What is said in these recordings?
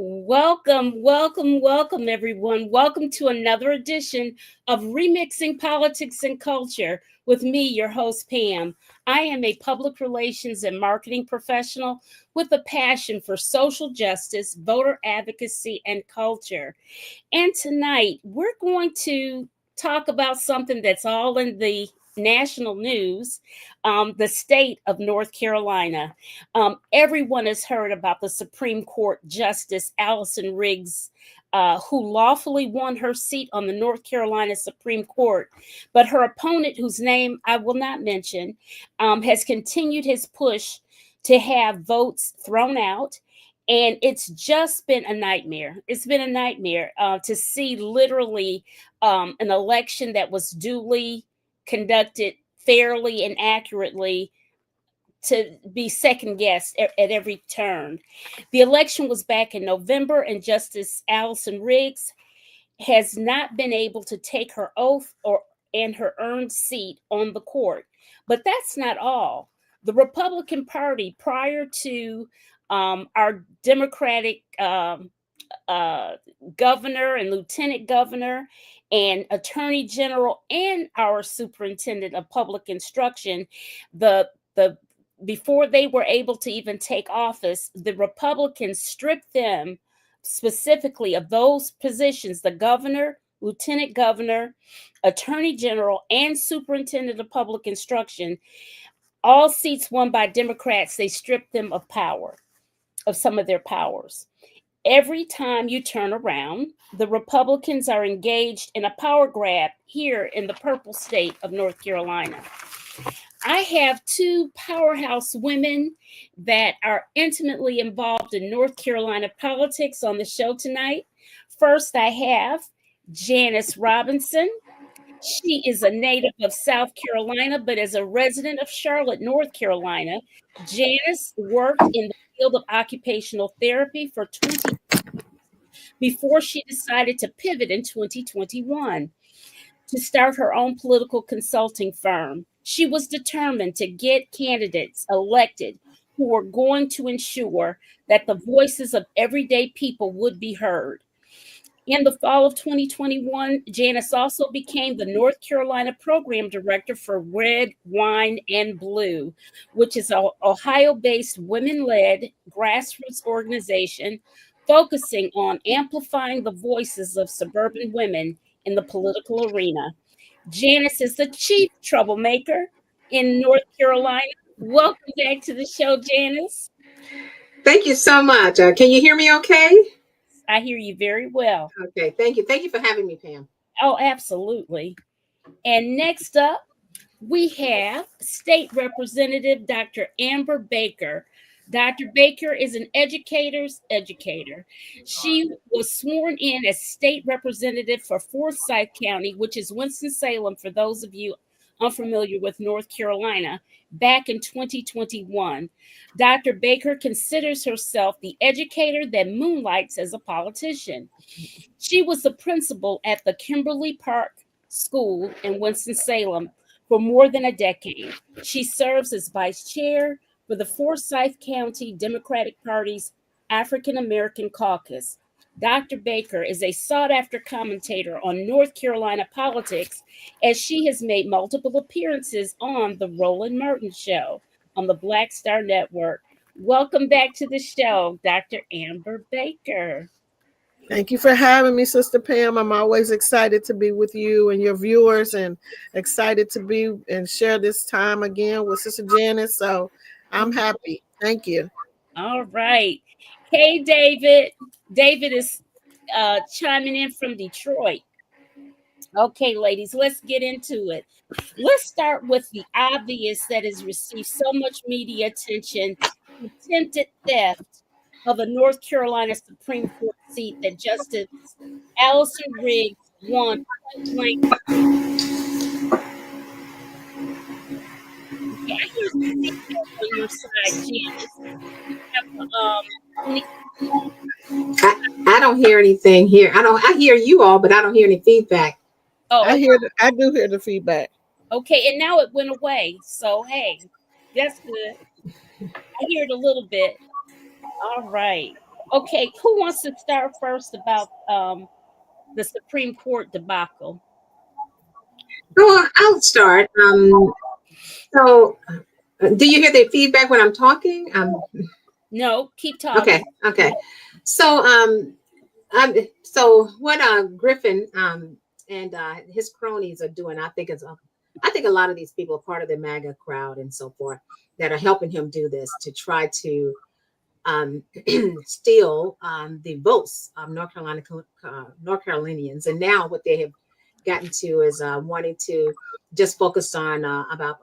Welcome, welcome, welcome, everyone. Welcome to another edition of Remixing Politics and Culture with me, your host, Pam. I am a public relations and marketing professional with a passion for social justice, voter advocacy, and culture. And tonight, we're going to talk about something that's all in the national news, the state of North Carolina. Everyone has heard about the Supreme Court Justice Allison Riggs. Who lawfully won her seat on the North Carolina Supreme Court. But her opponent, whose name I will not mention, has continued his push to have votes thrown out. And it's just been a nightmare. It's been a nightmare to see literally an election that was duly conducted fairly and accurately to be second guessed at every turn. The election was back in November, and Justice Allison Riggs has not been able to take her oath or and her earned seat on the court. But that's not all. The Republican Party, prior to our Democratic uh, governor and lieutenant governor and attorney general and our superintendent of public instruction, the before they were able to even take office, the Republicans stripped them specifically of those positions: the governor, lieutenant governor, attorney general, and superintendent of public instruction. All seats won by Democrats. They stripped them of power, of some of their powers. Every time you turn around, the Republicans are engaged in a power grab here in the purple state of North Carolina. I have two powerhouse women that are intimately involved in North Carolina politics on the show tonight. First, I have Janice Robinson. She is a native of South Carolina, but as a resident of Charlotte, North Carolina, Janice worked in the field of occupational therapy for 20 before she decided to pivot in 2021 to start her own political consulting firm. She was determined to get candidates elected who were going to ensure that the voices of everyday people would be heard. In the fall of 2021, Janice also became the North Carolina program director for Red, Wine, and Blue, which is an Ohio based women led grassroots organization focusing on amplifying the voices of suburban women in the political arena. Janice is the chief troublemaker in North Carolina. Welcome back to the show, Janice. Thank you so much. Can you hear me okay? I hear you very well. Okay, thank you. Thank you for having me, Pam. Oh, absolutely. And next up, we have State Representative Dr. Amber Baker. Dr. Baker is an educator's educator. She was sworn in as state representative for Forsyth County, which is Winston-Salem, for those of you unfamiliar with North Carolina, back in 2021. Dr. Baker considers herself the educator that moonlights as a politician. She was the principal at the Kimberly Park School in Winston-Salem for more than a decade. She serves as vice chair for the Forsyth County Democratic Party's African American Caucus. Dr. Baker is a sought after commentator on North Carolina politics, as she has made multiple appearances on The Roland Martin Show on the Black Star Network. Welcome back to the show, Dr. Amber Baker. Thank you for having me, Sister Pam. I'm always excited to be with you and your viewers, and excited to be and share this time again with Sister Janice. So I'm happy. Thank you. All right. Hey, David. David is chiming in from Detroit. Okay, ladies, let's get into it. Let's start with the obvious that has received so much media attention: attempted theft of a North Carolina Supreme Court seat that Justice Allison Riggs won point blank. Okay, I hear some feedback on your side, Janice. You have any? I don't hear anything here. I hear you all, but I don't hear any feedback. Oh, okay. I do hear the feedback. Okay, and now it went away. So hey, that's good. I hear it a little bit. All right. Okay, who wants to start first about the Supreme Court debacle? Well, I'll start. So, do you hear the feedback when I'm talking? No, keep Okay, talking. okay. So, so what Griffin and his cronies are doing, I think a lot of these people are part of the MAGA crowd and so forth that are helping him do this to try to um, steal the votes of North Carolinians. And now what they have gotten to is wanting to just focus on about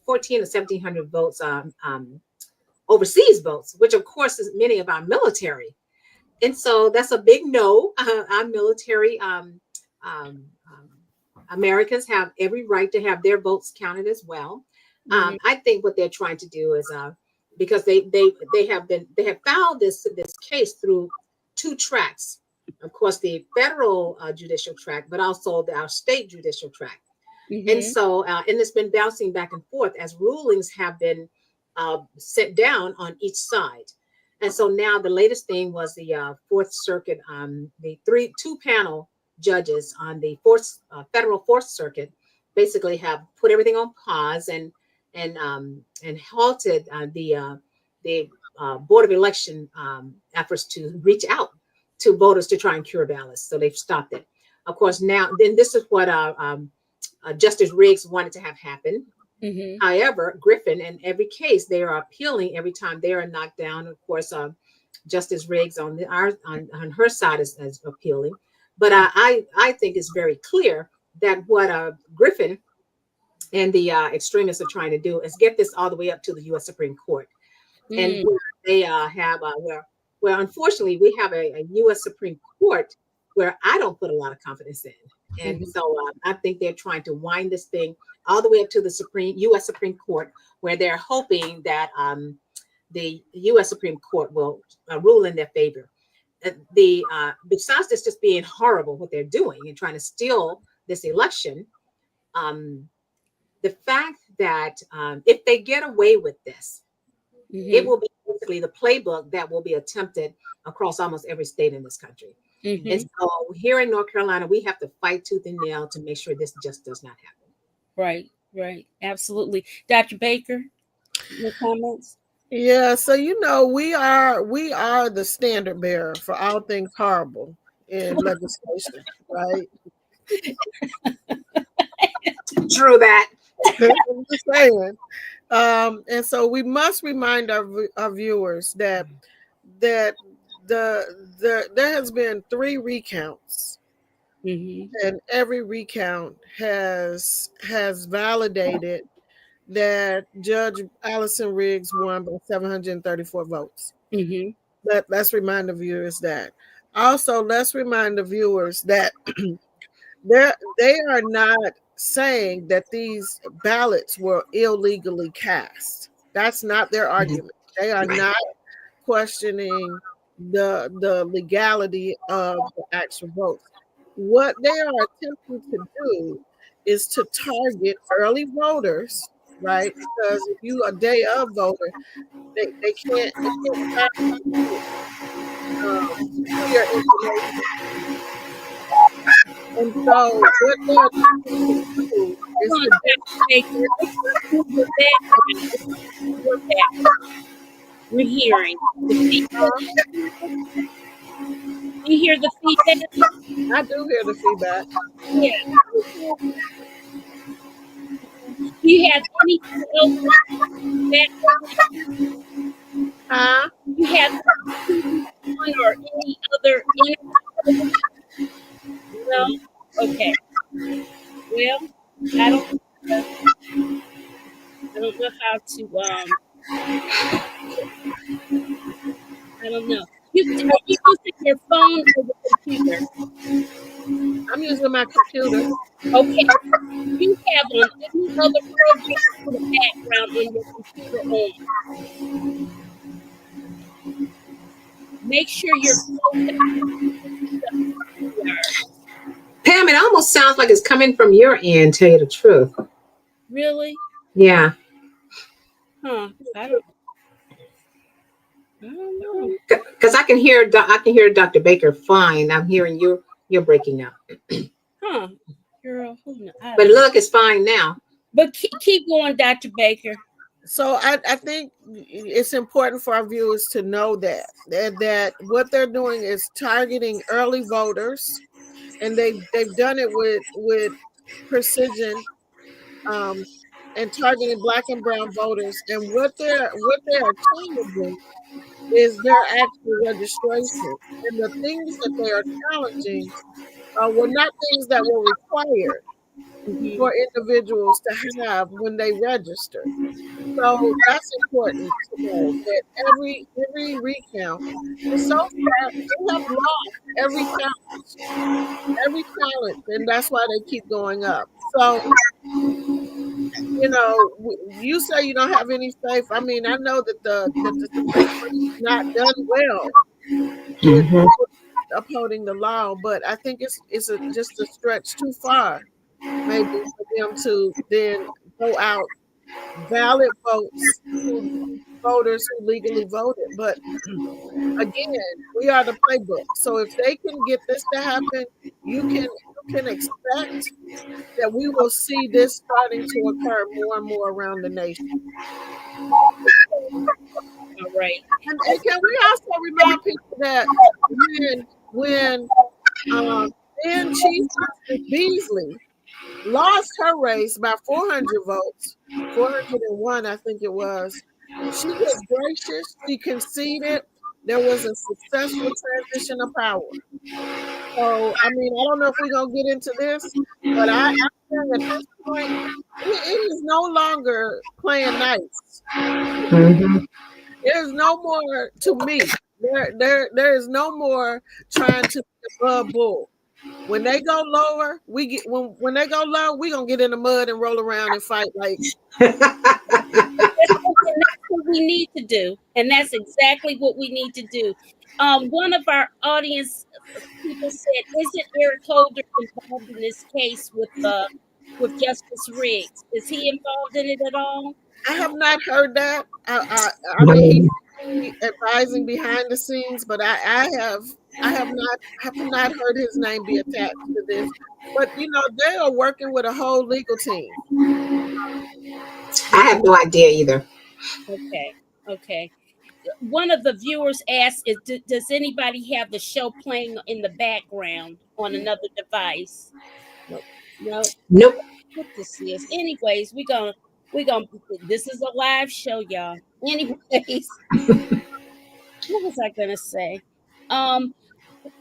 14 or 1700 votes, overseas votes, which of course is many of our military. And so that's a big no. Our military Americans have every right to have their votes counted as well. Mhm. I think what they're trying to do is because they have found this case through two tracks. Of course, the federal judicial track, but also our state judicial track. And Mhm. so, and it's been bouncing back and forth as rulings have been set down on each side. And so now the latest thing was the Fourth Circuit, the two panel judges on the federal Fourth Circuit basically have put everything on pause and halted the Board of Election efforts to reach out to voters to try and cure ballots. So they've stopped it. Of course, now then this is what Justice Riggs wanted to have happen. Mhm. However, Griffin, in every case, they are appealing every time they are knocked down. Of course, Justice Riggs on her side is appealing. But I think it's very clear that what Griffin and the extremists are trying to do is get this all the way up to the U.S. Supreme Court, and Mm. where they have where unfortunately we have a U.S. Supreme Court where I don't put a lot of confidence in, and Mhm. so I think they're trying to wind this thing all the way up to the U.S. Supreme Court, where they're hoping that the U.S. Supreme Court will rule in their favor. Besides this just being horrible what they're doing and trying to steal this election, um, the fact that if they get away with this, it Mhm. will be basically the playbook that will be attempted across almost every state in this country. And Mhm. so here in North Carolina, we have to fight tooth and nail to make sure this just does not happen. Right. Right. Absolutely. Dr. Baker, your comments? Yeah, so we are the standard bearer for all things horrible in legislation, right? True that. I'm just saying. And so we must remind our viewers that there has been 3 recounts, Mhm. and every recount has validated that Judge Allison Riggs won by 734 votes. Mhm. Let's remind the viewers that. Also, let's remind the viewers that they are not saying that these ballots were illegally cast. That's not their Mhm. argument. They are Right. not questioning the legality of the actual votes. What they are attempting to do is to target early voters, right? Because if you a day of voter, they can't tap your information. And so what they're attempting to do is Hold on, to Dr. Baker. We're back. We're back. We're hearing the feedback. You hear the feedback? I do hear the feedback. Yeah. Do you have anything else background? Huh? You have one or any other internet? No? Okay. Well, I don't I don't know how to I don't know. Are you using your phone or the computer? I'm using my computer. Okay. You have on any other program for the background on your computer on. Make sure you're closed out. Pam, it almost sounds like it's coming from your end, tell you the truth. Really? Yeah. Huh. I don't I don't know. Because I can hear Dr. Baker fine. I'm hearing you're breaking up. Huh. Girl, who knows? But look, it's fine now. But keep going, Dr. Baker. So I think it's important for our viewers to know that what they're doing is targeting early voters, and they've done it with precision, and targeting Black and brown voters. And what they are challenging is their actual registration, and the things that they are challenging were not things that were required Mm-hmm. for individuals to have when they registered. So that's important to know that every recount, and so far they have lost every challenge, and that's why they keep going up. So you say you don't have any faith. I mean, I know that the Supreme Court has not done well with Mhm. upholding the law, but I think just a stretch too far, maybe for them to then go out valid voters who legally voted. But again, we are the playbook. So if they can get this to happen, you can expect that we will see this starting to occur more and more around the nation. All right. And can we also remind people that when then Chief Justice Beasley lost her race by 400 votes, 401, I think it was. She was gracious. She conceded. There was a successful transition of power. So, I mean, I don't know if we're going to get into this, but I'm saying at this point, it is no longer playing nice. Mhm. There's no more, to me, there is no more trying to be above bull. When they go lower, when they go low, we gonna get in the mud and roll around and fight like. That's what we need to do, and that's exactly what we need to do. One of our audience people said, "Isn't Eric Holder involved in this case with Justice Riggs? Is he involved in it at all?" I have not heard that. I mean, he may be advising behind the scenes, but I have not heard his name be attached to this. But they are working with a whole legal team. I have no idea either. Okay, okay. One of the viewers asked, "Does anybody have the show playing in the background on another device?" No, no. Nope. What this is? Anyways, we gonna. This is a live show, y'all. Anyways, what was I gonna say? Um,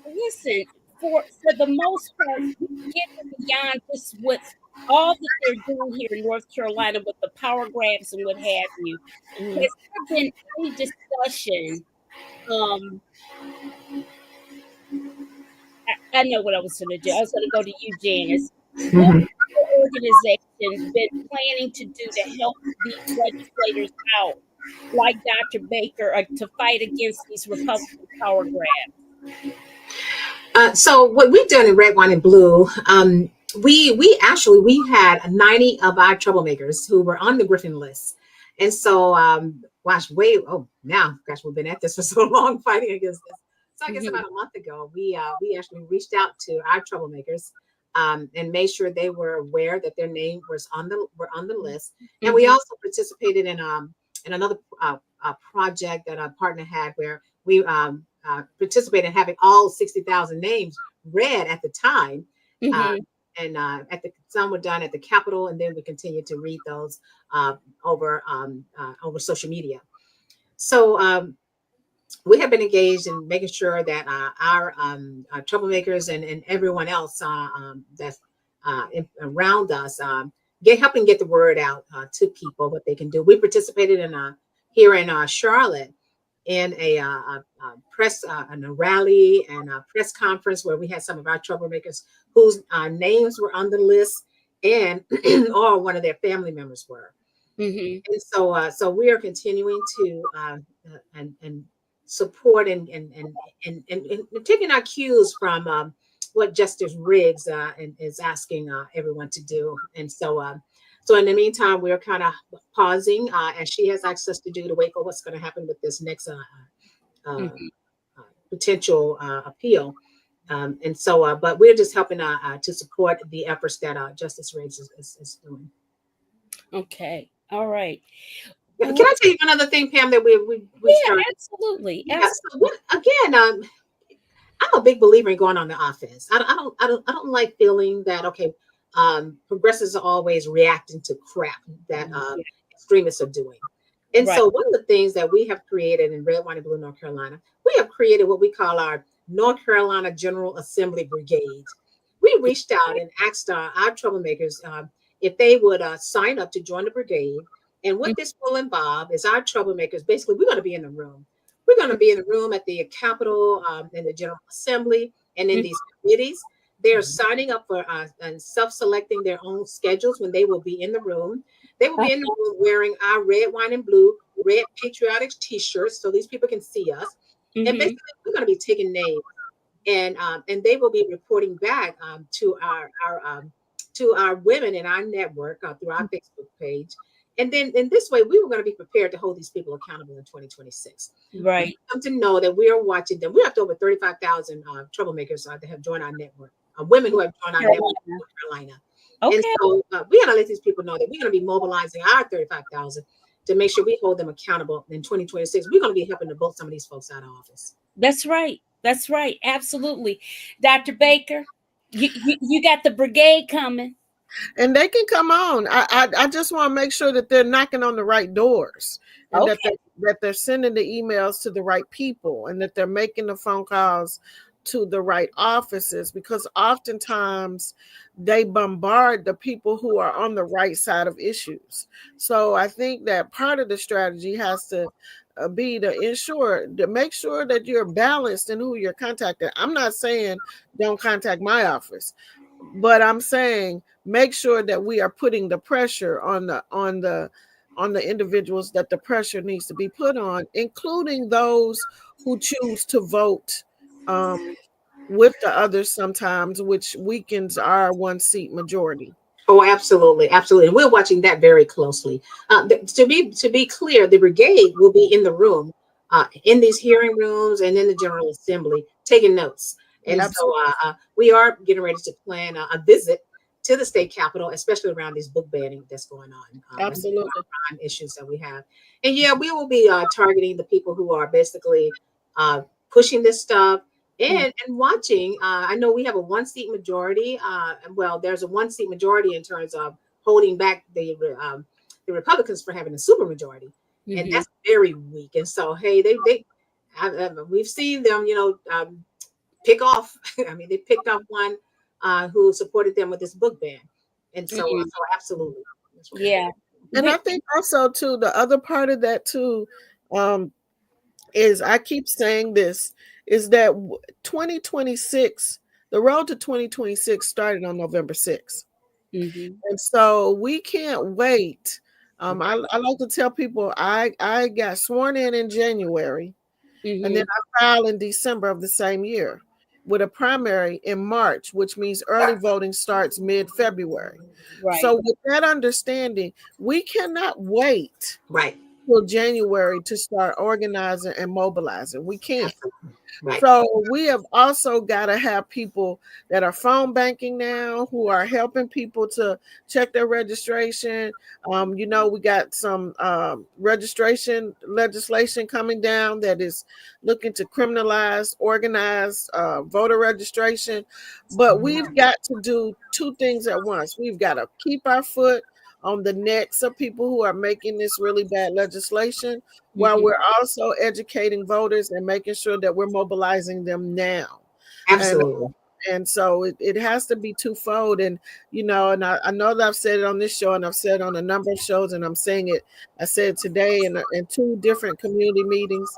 listen, for the most part, getting beyond just what all that they're doing here in North Carolina with the power grabs and what have you, Mhm. has there been any discussion? Um, I know what I was going to do. I was going to go to you, Janice. What Mhm. has your organization been planning to do to help these legislators out, like Dr. Baker, to fight against these Republican power grabs? So what we've done in Red, Wine, and Blue, we had 90 of our troublemakers who were on the Griffin list, and so gosh, we've been at this for so long fighting against this. So I guess Mm-hmm. about a month ago, we actually reached out to our troublemakers, and made sure they were aware that their name was on the list, and we Mm-hmm. also participated in another project that our partner had where we participated in having all 60,000 names read at the time. Uh, Mm-hmm. and some were done at the Capitol, and then we continued to read those over social media. So we have been engaged in making sure that our troublemakers and everyone else that's around us helping get the word out to people what they can do. We participated in here in Charlotte in a press in a rally and a press conference where we had some of our troublemakers whose names were on the list and or one of their family members were. Mm-hmm. And so we are continuing to and support and taking our cues from what Justice Riggs is asking everyone to do. And so in the meantime, we're kind of pausing as she has asked us to do to wait for what's going to happen with this next Mhm. potential appeal. And so, but we're just helping to support the efforts that Justice Riggs is doing. Okay. All right. Yeah, can I tell you another thing, Pam, that we Yeah, started? absolutely. Yeah. So what again? I'm a big believer in going on the offense. I don't like feeling that okay. Progressives are always reacting to crap that Yeah, extremists are doing. And right. so one of the things that we have created in Red, White, and Blue, North Carolina, we have created what we call our North Carolina General Assembly Brigade. We reached out and asked our troublemakers if they would sign up to join the brigade. And what this will involve is our troublemakers, basically, we're going to be in the room. We're going to be in the room at the Capitol, in the General Assembly, and in Mhm. these committees. They're signing up for and self-selecting their own schedules when they will be in the room. They will be in the room wearing our red, wine, and blue, red patriotic t-shirts, so these people can see us. And Mhm. basically, we're going to be taking names, and they will be reporting back to our women in our network through our Facebook page. And then in this way, we were going to be prepared to hold these people accountable in 2026. We Right. come to know that we are watching them. We have over 35,000 troublemakers that have joined our network, women who have joined our network in Carolina. North Carolina. And Okay. so we got to let these people know that we're going to be mobilizing our 35,000 to make sure we hold them accountable in 2026. We're going to be helping to vote some of these folks out of office. That's right. That's right. Absolutely. Dr. Baker, you got the brigade coming. And they can come on. I just want to make sure that they're knocking on the right doors, and Okay. that they're sending the emails to the right people, and that they're making the phone calls to the right offices, because oftentimes they bombard the people who are on the right side of issues. So I think that part of the strategy has to be to make sure that you're balanced in who you're contacting. I'm not saying don't contact my office, but I'm saying make sure that we are putting the pressure on the individuals that the pressure needs to be put on, including those who choose to vote um, with the others sometimes, which weakens our one seat majority. Oh, absolutely, absolutely. And we're watching that very closely. To be clear, the brigade will be in the room, in these hearing rooms and in the General Assembly, taking notes. And so Absolutely. we are getting ready to plan a visit to the state capitol, especially around this book banning that's going on, and some Absolutely. crime issues that we have. And yeah, we will be targeting the people who are basically uh, pushing this stuff Mhm. and watching. I know we have a one seat majority. Well, there's a one seat majority in terms of holding back the Republicans for having a super majority, and Mhm. that's very weak. And so, hey, we've seen them, pick off. I mean, they picked off one who supported them with this book ban, and Mhm. so absolutely, that's right. Yeah. And I We, think also too, the other part of that too, um, is I keep saying this, is that 2026, the road to 2026 started on November 6th. mhm. And so we can't wait. I like to tell people I got sworn in January, and then Mhm. I filed in December of the same year with a primary in March, which means early voting starts mid-February. Right. So with that understanding, we cannot wait Right, till January to start organizing and mobilizing. We can't. absolutely, right. So we have also got to have people that are phone banking now, who are helping people to check their registration. We got some registration legislation coming down that is looking to criminalize organized voter registration. But we've got to do two things at once. We've got to keep our foot on the necks of people who are making this really bad legislation, while Mhm. we're also educating voters and making sure that we're mobilizing them now. And Absolutely. so it has to be twofold. And I know that I've said it on this show, and I've said it on a number of shows, and I'm saying it. I said today in two different community meetings,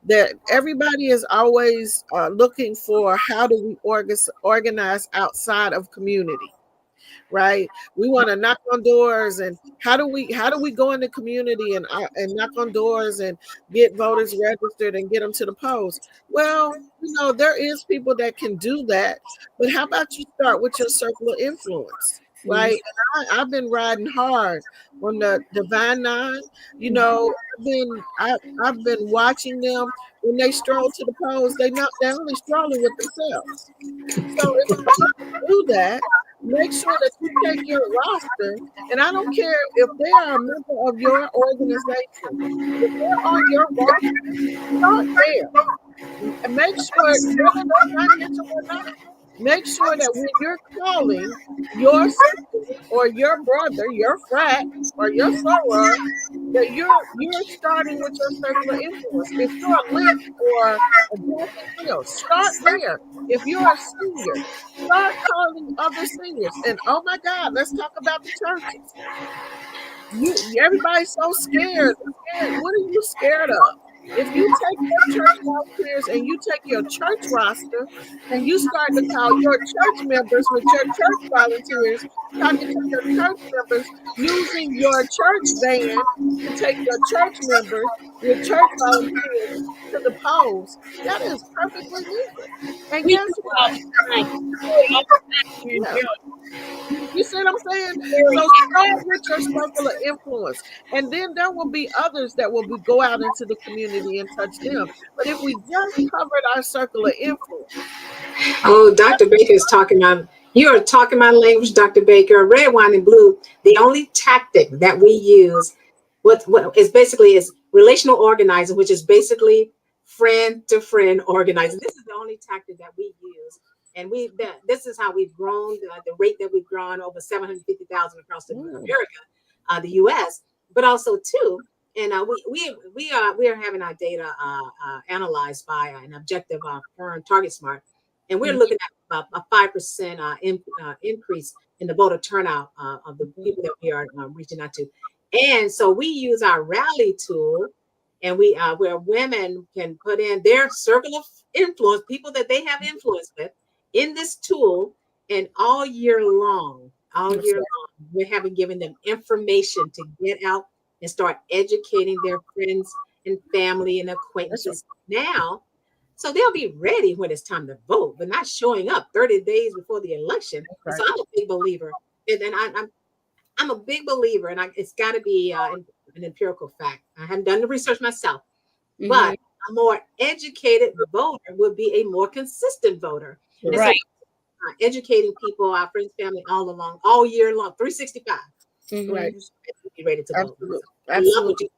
that everybody is always looking for, how do we organize outside of community, right? We want to knock on doors, and how do we go in the community and knock on doors and get voters registered and get them to the polls? Well, there is people that can do that, but how about you start with your circle of influence? right? And I've been riding hard on the Divine Nine. You know, I've been watching them when they stroll to the polls. They're only strolling with themselves. So if you're going to do that, make sure that you take your roster, and I don't care if they are a member of your organization. If they're on your roster, start there. And make sure, whether they're financial or not, make sure that when you're calling your sister or your brother, your frat or your soror, that you're starting with your circle of influence. If you're a lit or a Jack and Jill, start there. If you're a senior, start calling other seniors. And oh my God, let's talk about the churches. Everybody's so scared. What are you scared of? If you take your church volunteers and you take your church roster and you start to call your church members with your church volunteers, talking to your church members, using your church van to take your church members with church volunteers to the polls, that is perfectly legal. And We guess do it all what? the time. We do it all the time here in Yeah. Germany. You see what I'm saying? So start with your circle of influence, and then there will be others that will go out into the community and touch them. But if we just covered our circle of influence, Oh, Dr. Baker is talking on. You are talking my language, Dr. Baker. Red, wine, and blue. The only tactic that we use, what is basically is relational organizing, which is basically friend to friend organizing. This is the only tactic that we use, and this is how we've grown. The rate that we've grown over 750,000 across America, the U.S., but also too. And we are having our data analyzed by an objective firm, Target Smart, and we're looking at about a 5% increase in the voter turnout of the people that we are reaching out to. And so we use our rally tool, and where women can put in their circle of influence, people that they have influence with, in this tool, and all year long, we haven't given them information to get out and start educating their friends and family and acquaintances now, so they'll be ready when it's time to vote, but not showing up 30 days before the election. And so I'm a big believer, and I'm a big believer, and it's got to be an empirical fact. I haven't done the research myself, but a more educated voter would be a more consistent voter. And Right. so educating people, our friends, family, all year long, 365. right? Be ready to vote. Absolutely. I love what you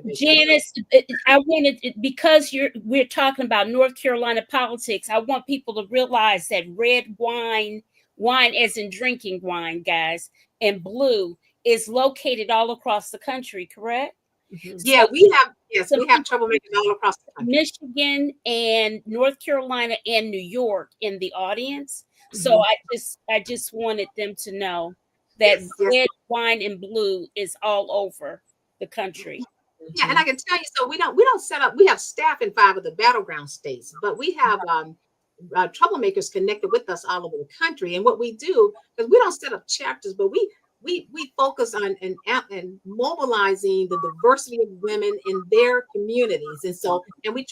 said, Janice, I wanted, because we're talking about North Carolina politics, I want people to realize that red wine as in drinking wine, guys, and blue is located all across the country, correct? Yeah, So, we have troublemakers all across the country. Michigan and North Carolina and New York in the audience. So I just wanted them to know that red wine and blue is all over the country. Yeah, and I can tell you, so we don't set up. We have staff in 5 of the battleground states, but we have troublemakers connected with us all over the country. And what we do, because we don't set up chapters, but we focus on and mobilizing the diversity of women in their communities. And so, and we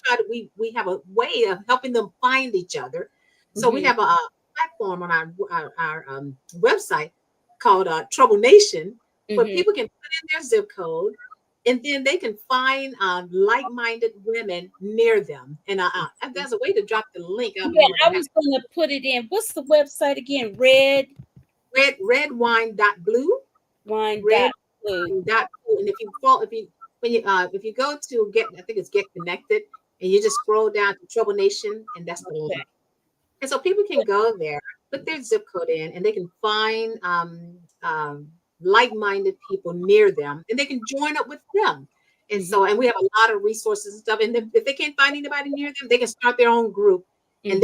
we have a way of helping them find each other. So we have a platform on our website called Trouble Nation, where people can put in their zip code, and then they can find like-minded women near them. And there's a way to drop the link. Yeah, I was going to put it in. What's the website again? Redwine.blue. Wine.blue. And if you go to I think it's Get Connected, and you just scroll down to Trouble Nation, and that's the link. And so people can go there, put their zip code in, and they can find like-minded people near them, and they can join up with them. And so, and we have a lot of resources and stuff. And if they can't find anybody near them, they can start their own group, and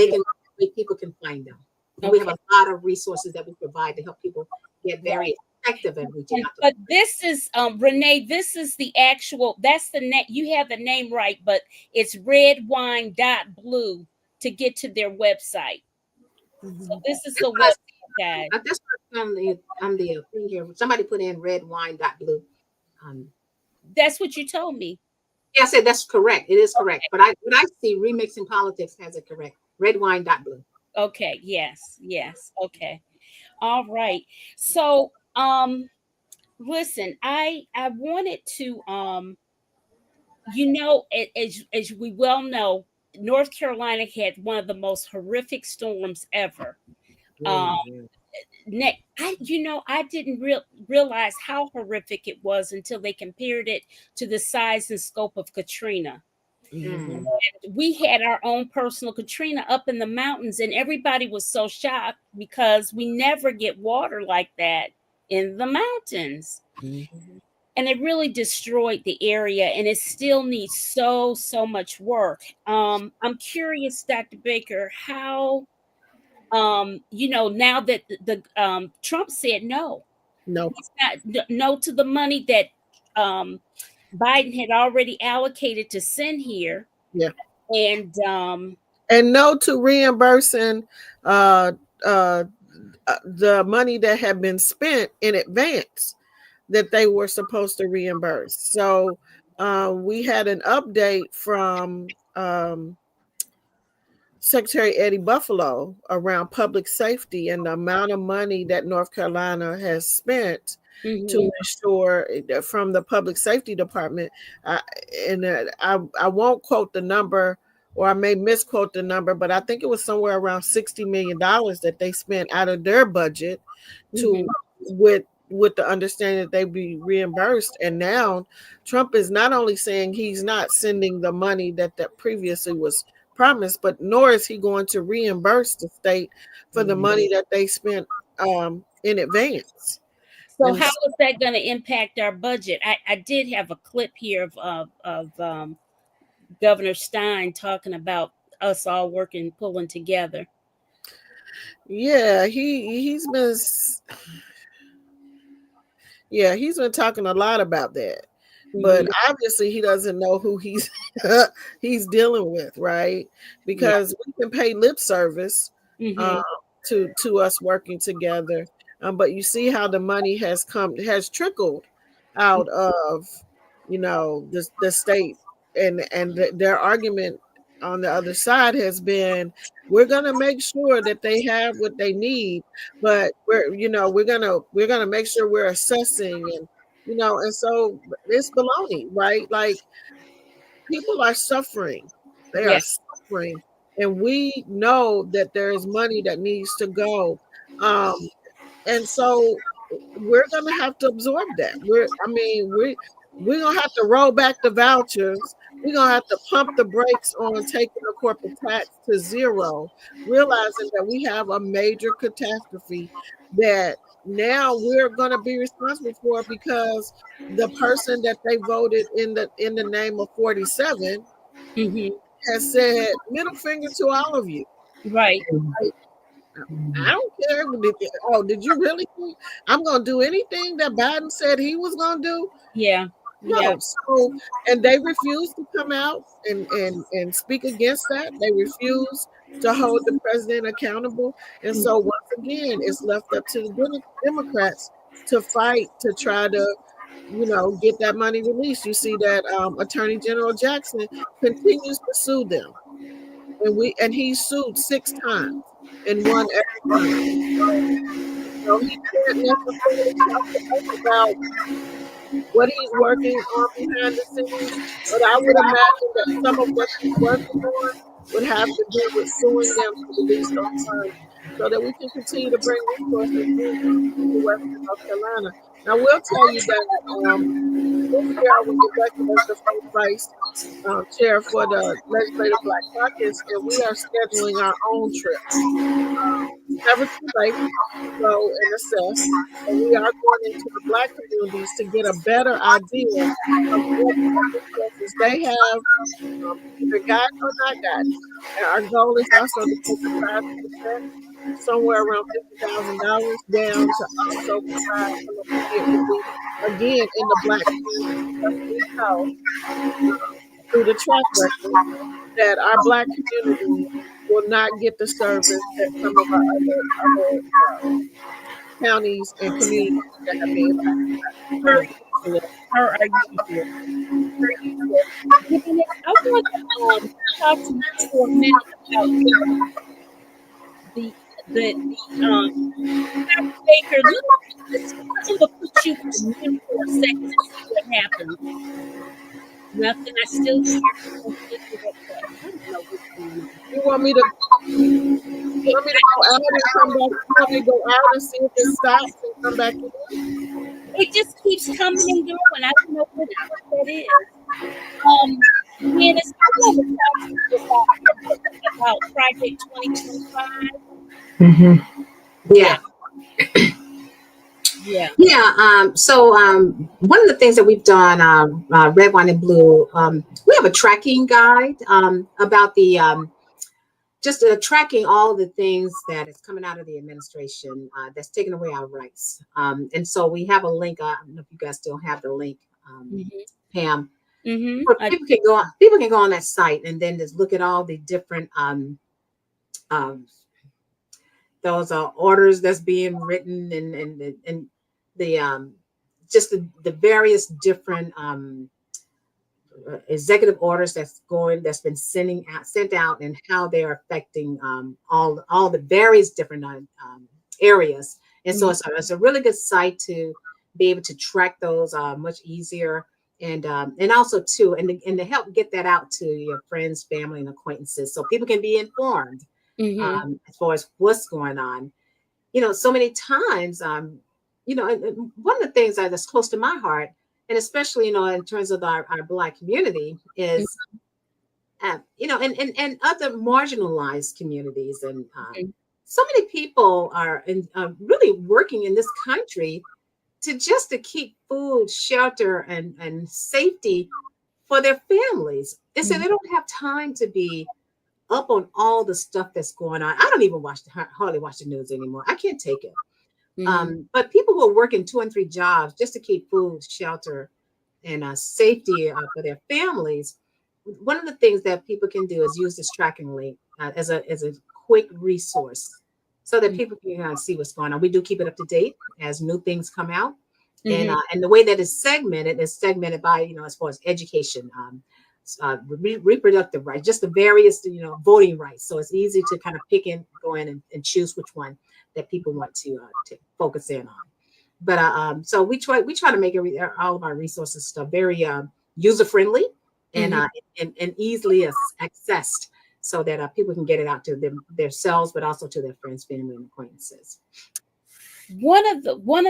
people can find them. And we have a lot of resources that we provide to help people get very effective at reaching out. But this is Renee, this is the actual, that's the name, you have the name right, but it's redwine.blue to get to their website. So this is the website, guys. That's on the thing here. Somebody put in redwine.blue. That's what you told me. Yeah, I said that's correct. It is correct. But when I see Remixing Politics has it correct. Redwine.blue. Okay. Yes. Okay. All right. So, listen, I wanted to, as we well know, North Carolina had one of the most horrific storms ever. Um, Mhm. I didn't realize how horrific it was until they compared it to the size and scope of Katrina. Mm. Mhm. We had our own personal Katrina up in the mountains, and everybody was so shocked because we never get water like that in the mountains. Mhm. And it really destroyed the area, and it still needs so much work. I'm curious, Dr. Baker, how now that the Trump said no, No. he's no to the money that um Biden had already allocated to send here. Yeah. And And no to reimbursing uh, uh, the money that had been spent in advance that they were supposed to reimburse. So we had an update from Secretary Eddie Buffalo around public safety and the amount of money that North Carolina has spent to mhm, ensure from the public safety department. Uh, I won't quote the number, or I may misquote the number, but I think it was somewhere around $60 million that they spent out of their budget mhm. to with the understanding that they be reimbursed. And now Trump is not only saying he's not sending the money that previously was promised, but nor is he going to reimburse the state for the Mm. money that they spent in advance. So And how is that going to impact our budget? I did have a clip here of Governor Stein talking about us all working, pulling together. yeah, he's been talking a lot about that. But Mhm. obviously he doesn't know who he's he's dealing with, right? Yeah. Because we can pay lip service um, Mhm. to us working together, but you see how the money has trickled out of the state, and their argument on the other side has been, we're going to make sure that they have what they need, but we're gonna make sure we're assessing, and so it's baloney, right? Like, people are suffering. They Yeah. are suffering. And we know that there is money that needs to go. And so we're gonna have to absorb that. We're gonna have to roll back the vouchers. We're gonna have to pump the brakes on taking the corporate tax to zero, realizing that we have a major catastrophe that now we're gonna be responsible for, because the person that they voted in the name of 47 Mhm. has said middle finger to all of you. Right. Like, I don't care. Did you really think I'm going to do anything that Biden said he was going to do? Yeah. Yeah. No. So, and they refuse to come out and speak against that. They refuse to hold the president accountable. And so, once again, it's left up to the Democrats to fight to try to, get that money released. You see that Attorney General Jackson continues to sue them, and he sued 6 times and won every time. So he can't necessarily talk to us about what he's working on behind the scenes, but I would imagine that some of what he's working on would have to do with suing them to release those funds so that we can continue to bring resources into Western North Carolina. Now, we'll tell you that this year I was elected as the first vice chair for the Legislative Black Caucus, and we are scheduling our own trip. It's never too late to go and assess, but we are going into the Black communities to get a better idea of what resources they have, either gotten or not gotten. And our goal is also to take the 5%, somewhere around $50,000, down to also provide some immediate relief again in the Black community, because we know through the track record that our Black community will not get the service that some of our other counties and communities that have been How, impacted financially how are you here? I want to talk to you for a minute about the the Baker, I'm gonna put you on mute for a second and see what happens. Nothing. I still hear real quick. I don't know what's going on. You want me to go out and come back? You want me to go out and see if it stops and come back in? It just keeps coming and going. I don't know what that is. Janice, I want to talk to you about Project 2025. Mm-hmm. Yeah. Yeah. Yeah. So one of the things that we've done, Red, Wine, and Blue, we have a tracking guide about the just tracking all the things that is coming out of the administration that's taking away our rights. And so we have a link. I don't know if you guys still have the link, Pam. Where people can go on that site and then just look at all the different those orders that's being written and the just the various different executive orders that's been sent out and how they are affecting all the various different areas. And so it's a really good site to be able to track those much easier. And also too, and to help get that out to your friends, family, and acquaintances, so people can be informed as far as what's going on. So many times, and one of the things that's close to my heart, and especially in terms of our Black community, is and other marginalized communities, and so many people are really working in this country to keep food, shelter, and safety for their families. And so they don't have time to be up on all the stuff that's going on. I don't even hardly watch the news anymore. I can't take it. But people who are working 2 and 3 jobs just to keep food, shelter, and safety for their families. One of the things that people can do is use this tracking link as a quick resource, so that people can see what's going on. We do keep it up to date as new things come out, and the way that it's segmented by as far as education, reproductive rights, just the various voting rights. So it's easy to kind of go in and choose which one that people want to focus in on. But so we try to make all of our resources stuff very user friendly and easily accessed, so that people can get it out to themselves, but also to their friends, family, and acquaintances. One of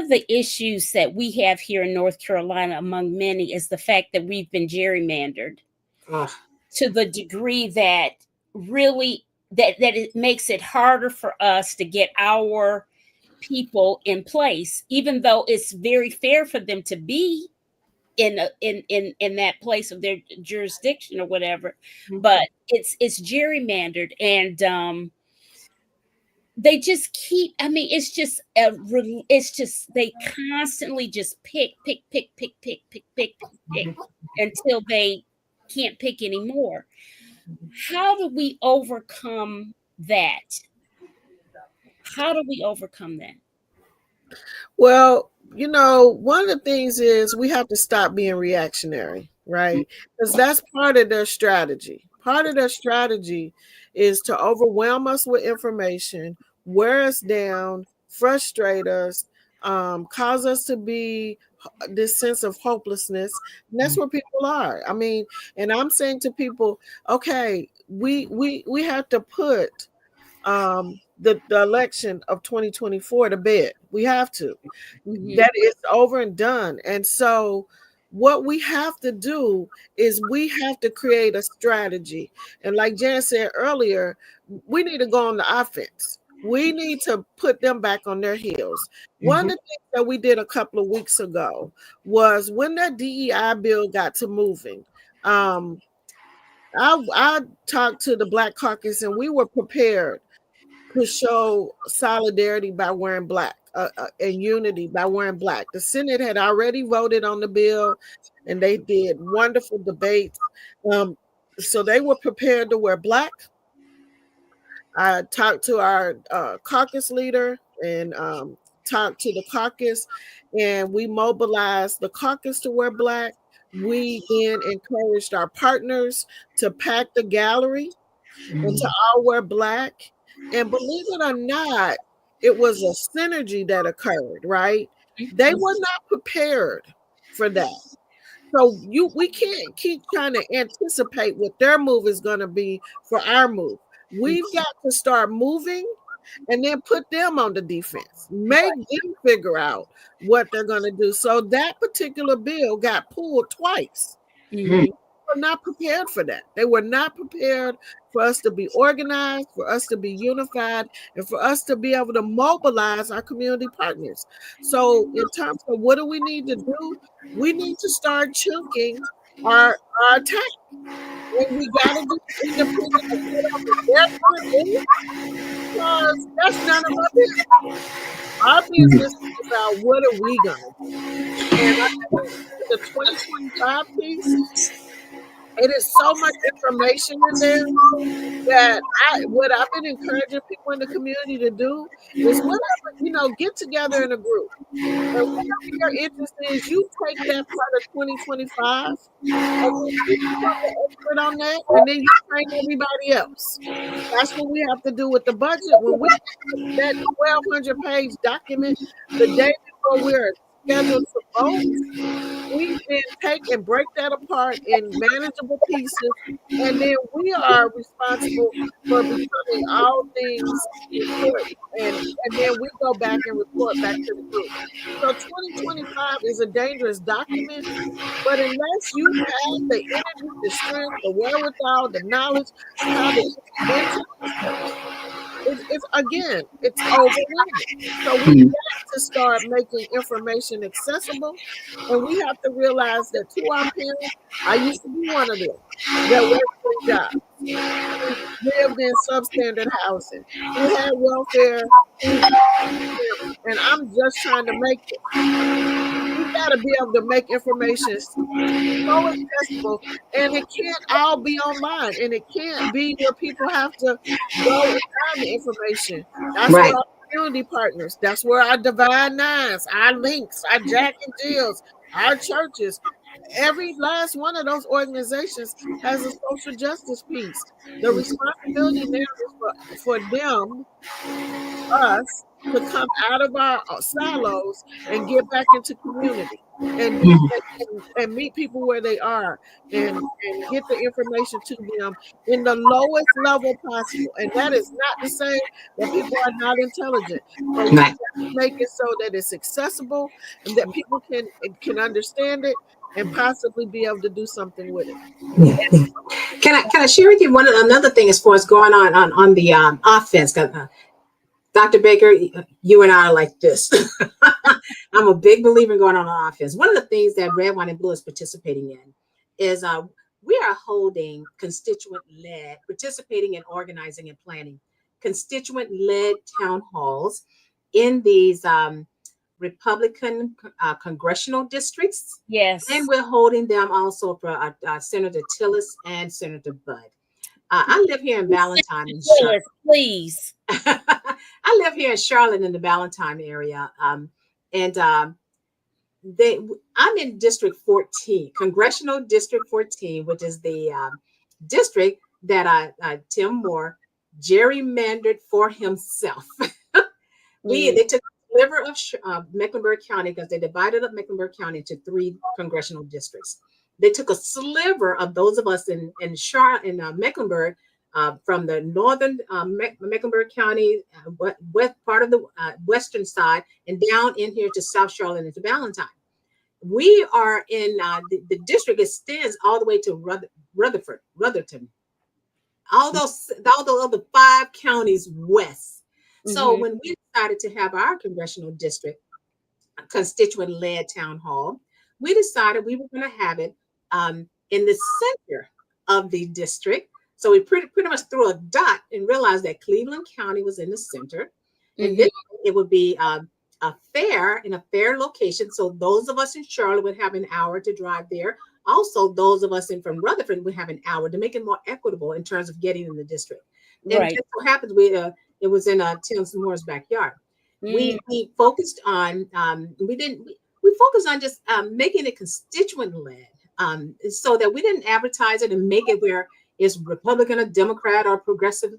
the issues that we have here in North Carolina, among many, is the fact that we've been gerrymandered to the degree that really that it makes it harder for us to get our people in place, even though it's very fair for them to be in that place of their jurisdiction or whatever. But it's gerrymandered, and they just keep, it's just they constantly just pick until they can't pick anymore. How do we overcome that? Well, one of the things is we have to stop being reactionary, right? Because that's part of their strategy. Part of their strategy is to overwhelm us with information, wear us down, frustrate us, cause us to be this sense of hopelessness. And that's where people are. I mean, and I'm saying to people, okay, we have to put the election of 2024 to bed. We have to. That is over and done. And so what we have to do is we have to create a strategy. And like Jan said earlier, we need to go on the offense. We need to put them back on their heels. One of the things that we did a couple of weeks ago was when that DEI bill got to moving, I talked to the Black Caucus, and we were prepared to show solidarity by wearing black and unity by wearing black. The Senate had already voted on the bill, and they did wonderful debates. So they were prepared to wear black. I talked to our caucus leader and talked to the caucus, and we mobilized the caucus to wear black. We then encouraged our partners to pack the gallery and to all wear black. And believe it or not, it was a synergy that occurred, right? They were not prepared for that. So we can't keep trying to anticipate what their move is going to be for our move. We've got to start moving and then put them on the defense. Make them figure out what they're going to do. So that particular bill got pulled twice. Mhm. Were not prepared for that. They were not prepared for us to be organized, for us to be unified, and for us to be able to mobilize our community partners. So, in terms of what do we need to do, we need to start chunking our attack. And we got to do it independent of whatever they're going to do, because that's none of our business. Our business is about what are we going to do. And I think the 2025 piece, it is so much information in there that what I've been encouraging people in the community to do is whatever, get together in a group. And whatever your interest is, you take that part of 2025 and then you become the expert on that, and then you train everybody else. That's what we have to do with the budget. When we get that 1,200-page document the day before we're scheduled to vote, we then take and break that apart in manageable pieces, and then we are responsible for becoming all things important. And then we go back and report back to the group. So 2025 is a dangerous document, but unless you have the energy, the strength, the wherewithal, the knowledge, how to enter, it's overwhelming. So we've got to start making information accessible, and we have to realize that to our parents, I used to be one of them that worked 3 jobs, who lived in substandard housing, who had welfare, and I'm just trying to make it. We got to be able to make information so accessible, and it can't all be online, and it can't be where people have to go and find the information. That's where our community partners, that's where our Divine Nines, our Links, our Jack and Jills, our churches, every last one of those organizations has a social justice piece. The responsibility now is for them, us, to come out of our silos and get back into community and meet people where they are, and get the information to them in the lowest level possible. And that is not to say that people are not intelligent, but we have to make it so that it's accessible and that people can understand it and possibly be able to do something with it. Can I share with you another thing as far as going on the offense? Dr. Baker, you and I are like this. I'm a big believer in going on offense. One of the things that Red, White, and Blue is participating in is we are holding constituent-led, participating in organizing and planning, constituent-led town halls in these Republican congressional districts. Yes. And we're holding them also for Senator Tillis and Senator Budd. I live here in Valentine. Tillis, please. I live here in Charlotte in the Valentine area. I'm in District 14, Congressional District 14, which is the district that Tim Moore gerrymandered for himself. They took a sliver of Mecklenburg County, because they divided up Mecklenburg County into 3 congressional districts. They took a sliver of those of us in Mecklenburg, from the northern Mecklenburg County, west part of the western side, and down in here to South Charlotte and to Valentine. We are in the district extends all the way to Rutherford, all those other 5 counties west. So when we decided to have our congressional district constituent-led town hall, we decided we were going to have it in the center of the district. So we pretty much threw a dot and realized that Cleveland County was in the center. And then it would be a fair location. So those of us in Charlotte would have an hour to drive there. Also, those of us from Rutherford would have an hour to make it more equitable in terms of getting in the district. And it just so happens it was in Tim Moore's backyard. We focused on we focused on just making it constituent led, so that we didn't advertise it and make it where it's Republican or Democrat or progressive.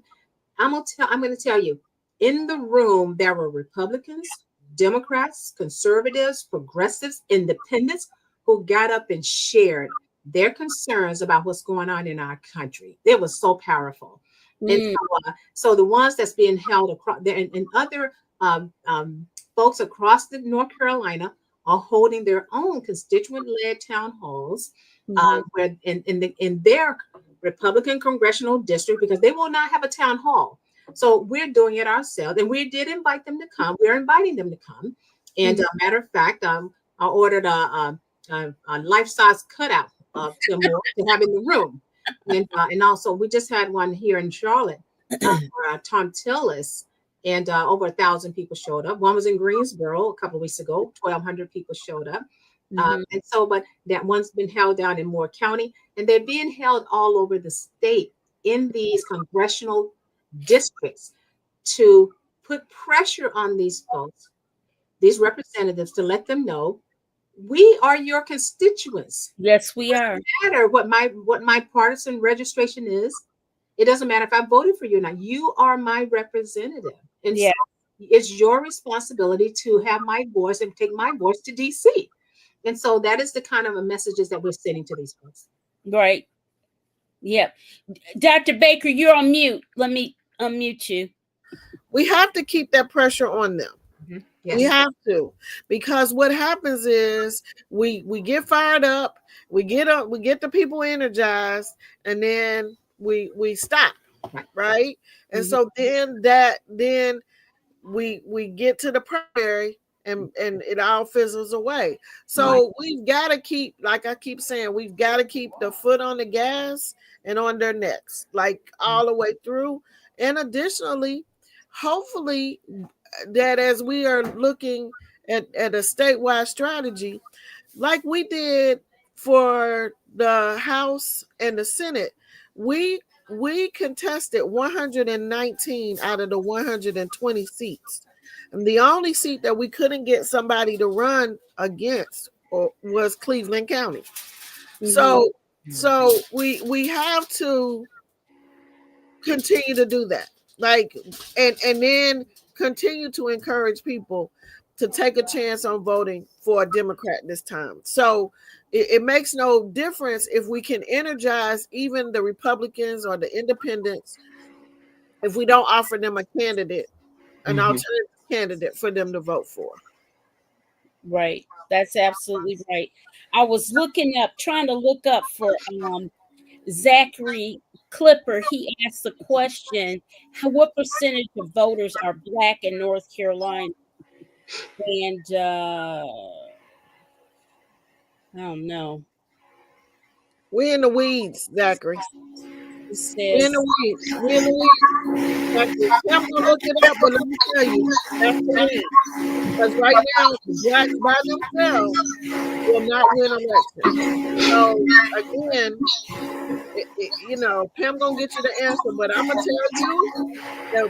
I'm going to tell you, in the room there were Republicans, Democrats, conservatives, progressives, independents who got up and shared their concerns about what's going on in our country. It was so powerful. And Mm. so the ones that's being held across there, and other folks across the North Carolina are holding their own constituent-led town halls, Mhm. where in their Republican congressional district, because they will not have a town hall. So we're doing it ourselves, and we did invite them to come. We're inviting them to come. And matter of fact, I ordered a life-size cutout of Tim Moore to have in the room, and also we just had one here in Charlotte, Tom Tillis, and over 1,000 people showed up. One was in Greensboro a couple of weeks ago. 1,200 people showed up. Mhm. And so, but that one's been held down in Moore County, and they're being held all over the state in these congressional districts to put pressure on these folks, these representatives, to let them know we are your constituents. Yes, we are. It doesn't matter what my partisan registration is. It doesn't matter if I voted for you or not. You are my representative, and Yeah. so it's your responsibility to have my voice and take my voice to DC. And so that is the kind of a messages that we're sending to these folks. Right. Yeah. Dr. Baker, you're on mute. Let me unmute you. We have to keep that pressure on them. Mhm. We Yes. have to, because what happens is we get fired up, we get the people energized, and then we stop, right? And Mhm. so then we get to the primary, and it all fizzles away. So we've got to keep, like I keep saying, we've got to keep the foot on the gas and on their necks, like all the way through. And additionally, hopefully, that as we are looking at a statewide strategy, like we did for the House and the Senate, we contested 119 out of the 120 seats. And the only seat that we couldn't get somebody to run against was Cleveland County. So we have to continue to do that. Like, and then continue to encourage people to take a chance on voting for a Democrat this time. So it makes no difference if we can energize even the Republicans or the independents if we don't offer them a candidate, an alternative candidate for them to vote for. Right. That's absolutely right. I was trying to look up for Zachary Clipper. He asked the question, what percentage of voters are Black in North Carolina? And I don't know. We're in the weeds, Zachary. It We're in says, the weeds. We're in the weeds. Zachary, I'm gonna look it up, but let me tell you, that's the weeds. Because right now, the Blacks by themselves will not win elections. So again, Pam gonna get you the answer, but I'm gonna tell you that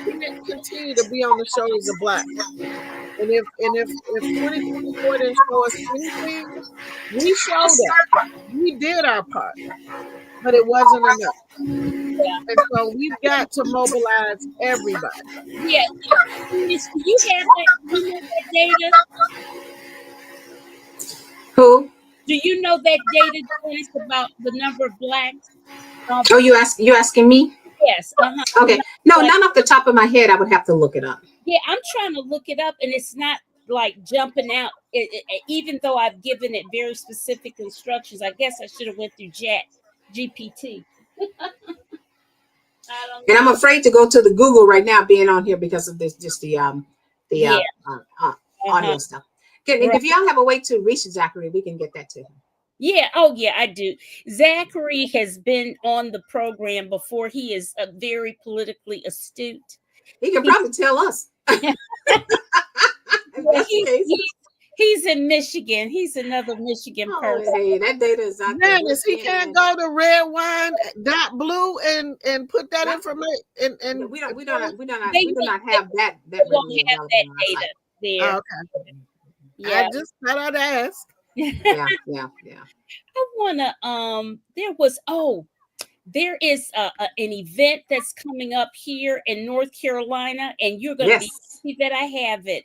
we can't continue to be on the shoulders of Blacks. And if 2024 didn't show us anything, we showed up. We did our part, but it wasn't enough. And so we've got to mobilize everybody. yeah. Miss, do you have that? Do you know that data? Who? Do you know that data, Janice, about the number of Blacks? Oh, you asking me? Yes. Okay. No, not off the top of my head. I would have to look it up. Yeah, I'm trying to look it up, and it's not like jumping out. Even though I've given it very specific instructions, I guess I should have went through GPT. I don't And I'm know. afraid to go to the Google right now, being on here because of this, just the Yeah. audio stuff. Right. If y'all have a way to reach Zachary, we can get that to him. Yeah. Oh, yeah, I do. Zachary has been on the program before. He is a very politically astute. He can probably tell us. If that's the case. He's in Michigan. He's another Michigan person. Hey, that data is out there. Janice, he can't go to redwine.blue and put that information. And we do not have that We don't readily have available that on our data site. there. Okay. Yeah. I just thought I'd ask. Yeah. I wanna there is an event that's coming up here in North Carolina, and you're going to be Yes. happy that I have it.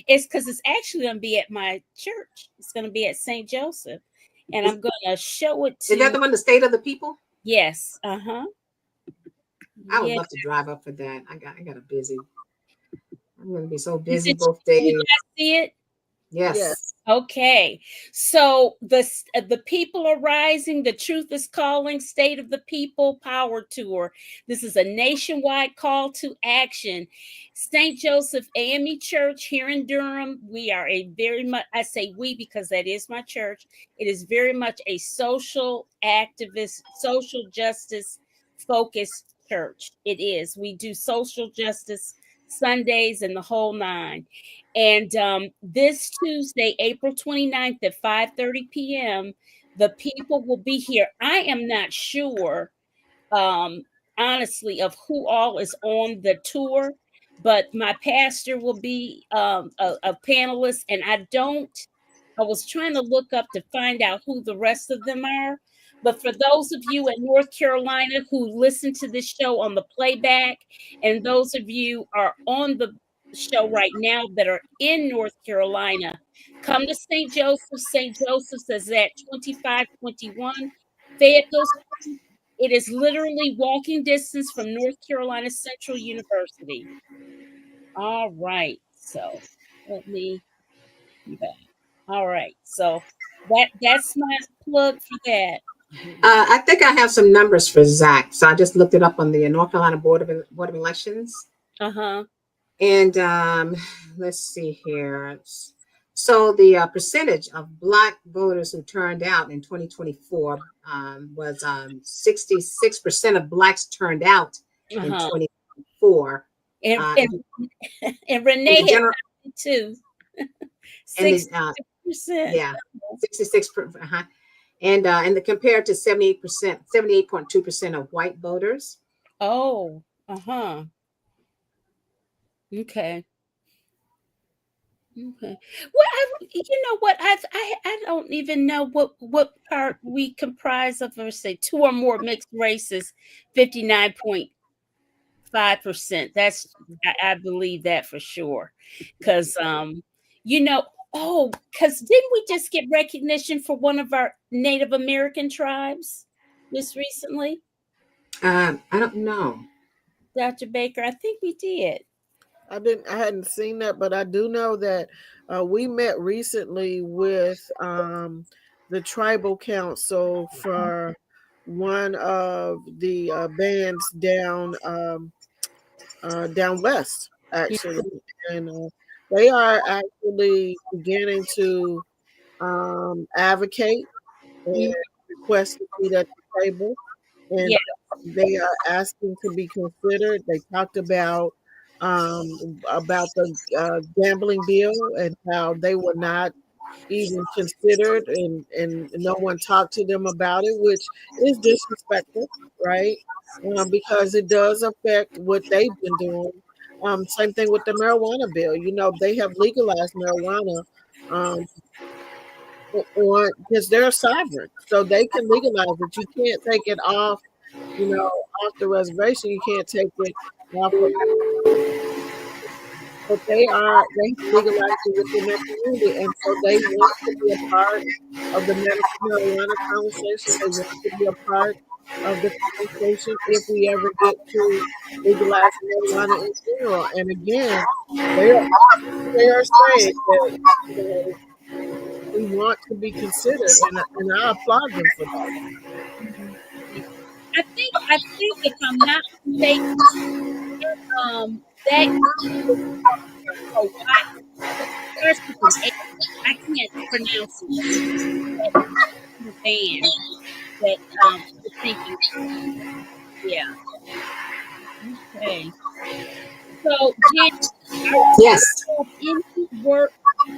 It's because it's actually going to be at my church. It's going to be at St. Joseph, and Is, I'm going to show it is that to. the one, the State of the People? Yes. I would Yeah. love to drive up for that. I got a busy. I'm going to be so Is busy it? both You days. guys see it? Yes. Yes. Okay, so the people are rising. The truth is calling. State of the People Power Tour. This is a nationwide call to action. St. Joseph AME Church here in Durham. We are a very much. I say we because that is my church. It is very much a social activist, social justice focused church. It is. We do social justice Sundays and the whole nine. And this Tuesday, April 29th at 5:30 p.m., the people will be here. I am not sure, um, honestly, of who all is on the tour, but my pastor will be a panelist. And I was trying to look up to find out who the rest of them are. But for those of you in North Carolina who listen to this show on the playback, and those of you are on the show right now that are in North Carolina, come to St. Joseph. St. Joseph's is at 2521 Fayetteville Street. It is literally walking distance from North Carolina Central University. All right. So let me be back. All right. So that's my plug for that. I think I have some numbers for Zach. So I just looked it up on the North Carolina Board of Elections. Uh-huh. And let's see here. So the percentage of Black voters who turned out in 2024 was 66% of Blacks turned out in Uh-huh. 2024. And Uh, and, and in Renee the had general, too. and the 66%. yeah, 66. Uh-huh. And the compared to 78%, 78.2% of white voters. Oh, uh-huh. Okay. Okay. Well, you know what? I don't even know what part we comprise of. Or say two or more mixed races, 59.5%. That's I believe that for sure. Because you know, because didn't we just get recognition for one of our Native American tribes just recently, I don't know. Dr. Baker? I think we did. I hadn't seen that, but I do know that we met recently with the tribal council for one of the bands down west, actually, and they are actually beginning to advocate and Mhm. request a seat at the table, and Yeah. they are asking to be considered. They talked about the gambling bill and how they were not even considered, and no one talked to them about it, which is disrespectful, right? Because it does affect what they've been doing. Same thing with the marijuana bill. You know, they have legalized marijuana um, because they're sovereign, so they can legalize it. You can't take it off, off the reservation. You can't take it off of, but they legalized it within their community, and so they want to be a part of the medical marijuana conversation. They want to be a part of the conversation if we ever get to legalize marijuana in general. And again, they are they are saying that we want to be considered, and I applaud them for that. Mhm. I think if I'm not mistaken, that oh, starts with an A. I can't pronounce it, but it's that band that you're thinking. Yeah. Okay. So, Jan, do Yes. you have any words of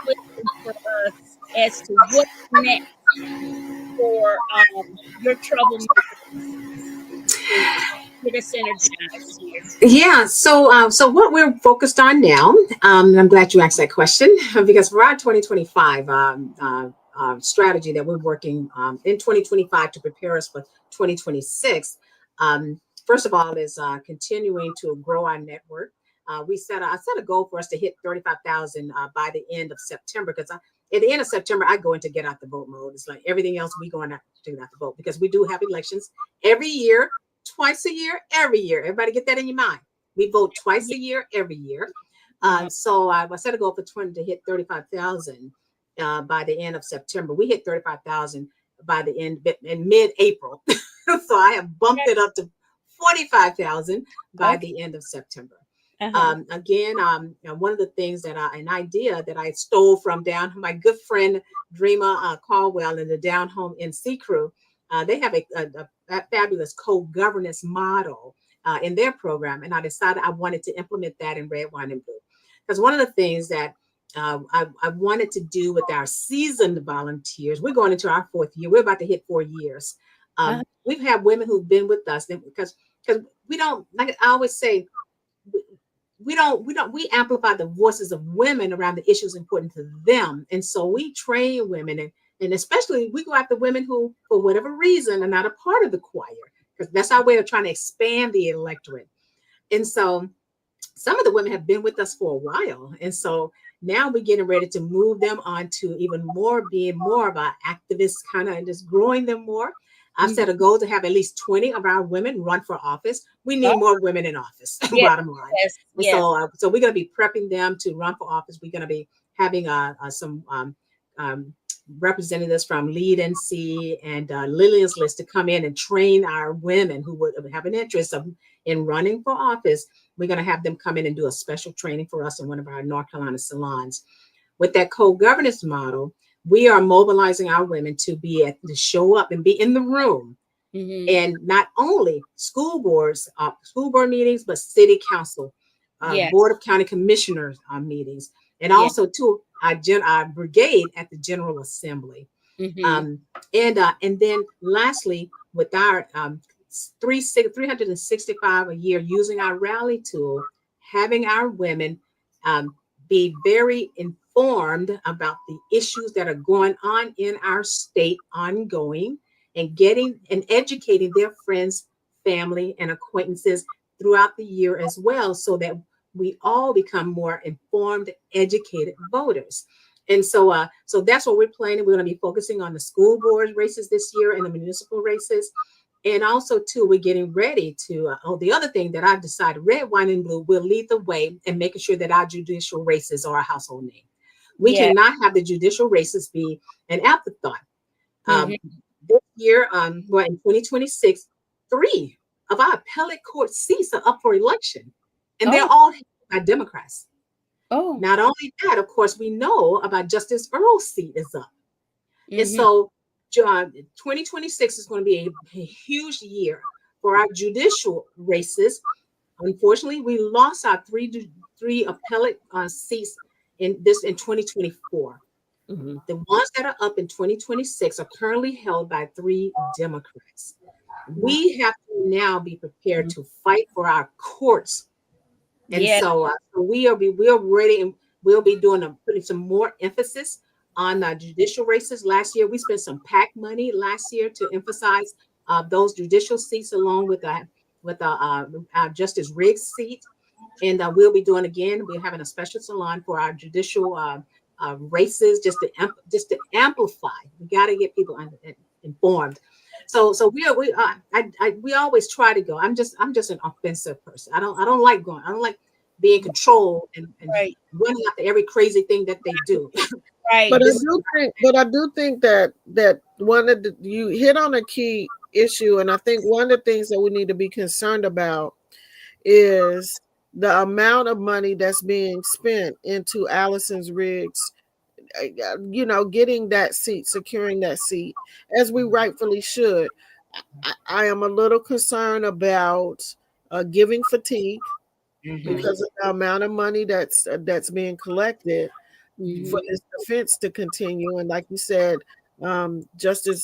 wisdom for us as to what's next for your troublemakers to get us energized here? Yeah. So what we're focused on now, and I'm glad you asked that question because for our 2025 strategy that we're working in 2025 to prepare us for 2026. First of all, is continuing to grow our network. I set a goal for us to hit 35,000 by the end of September, because at the end of September, I go into get out the vote mode. It's like everything else, we going out to get out the vote, because we do have elections every year, twice a year, every year. Everybody get that in your mind. We vote twice a year, every year. So I set a goal for 20 to hit 35,000 by the end of September. We hit 35,000 by the end in mid-April. So I have bumped it up to 45,000 by the end of September. Again, one of the things that an idea that I stole from my good friend Dreama Caldwell and the Down Home NC crew, they have a fabulous co-governance model in their program, and I decided I wanted to implement that in Red, Wine, and Blue, because one of the things that I wanted to do with our seasoned volunteers, we're going into our 4th year. We're about to hit 4 years. We've had women who've been with us because we don't, like I always say, we amplify the voices of women around the issues important to them. And so we train women, and especially we go after women who, for whatever reason, are not a part of the choir, because that's our way of trying to expand the electorate. And so some of the women have been with us for a while. And so now we're getting ready to move them on to even more, being more of an activist kind of, and just growing them more. I've set a goal to have at least 20 of our women run for office. We need more women in office, bottom line. So we're going to be prepping them to run for office. We're going to be having some representatives from Lead NC and Lillian's List to come in and train our women who would have an interest in running for office. We're going to have them come in and do a special training for us in one of our North Carolina salons. With that co-governance model, we are mobilizing our women to show up and be in the room, and not only school board meetings, but city council, board of county commissioners meetings, and also to our brigade at the General Assembly. And then lastly, with our 365 a year, using our rally tool, having our women be very informed about the issues that are going on in our state ongoing, and getting and educating their friends, family, and acquaintances throughout the year as well, so that we all become more informed, educated voters. And so that's what we're planning. We're going to be focusing on the school board races this year and the municipal races. And also, too, we're getting ready to, the other thing that I've decided, Red, Wine, and Blue will lead the way in making sure that our judicial races are a household name. We cannot have the judicial races be an afterthought. This year, in 2026, 3 of our appellate court seats are up for election, and they're all held by Democrats. Not only that, of course, we know about Justice Earl's seat is up. And so 2026 is going to be a huge year for our judicial races. Unfortunately, we lost our three appellate seats in 2024. The ones that are up in 2026 are currently held by 3 Democrats. We have to now be prepared to fight for our courts. And so we are ready, and we'll be putting some more emphasis on judicial races. Last year, we spent some PAC money last year to emphasize those judicial seats, along with our Justice Riggs seat. And we'll be doing again. We're having a special salon for our judicial races, just to amplify. We got to get people informed. So we always try to go. I'm just an offensive person. I don't like going. I don't like being controlled and running after every crazy thing that they do. But I do think that you hit on a key issue, and I think one of the things that we need to be concerned about is the amount of money that's being spent into Allison's Riggs, getting that seat, securing that seat, as we rightfully should. I am a little concerned about giving fatigue because of the amount of money that's being collected for this defense to continue. And like you said, Justice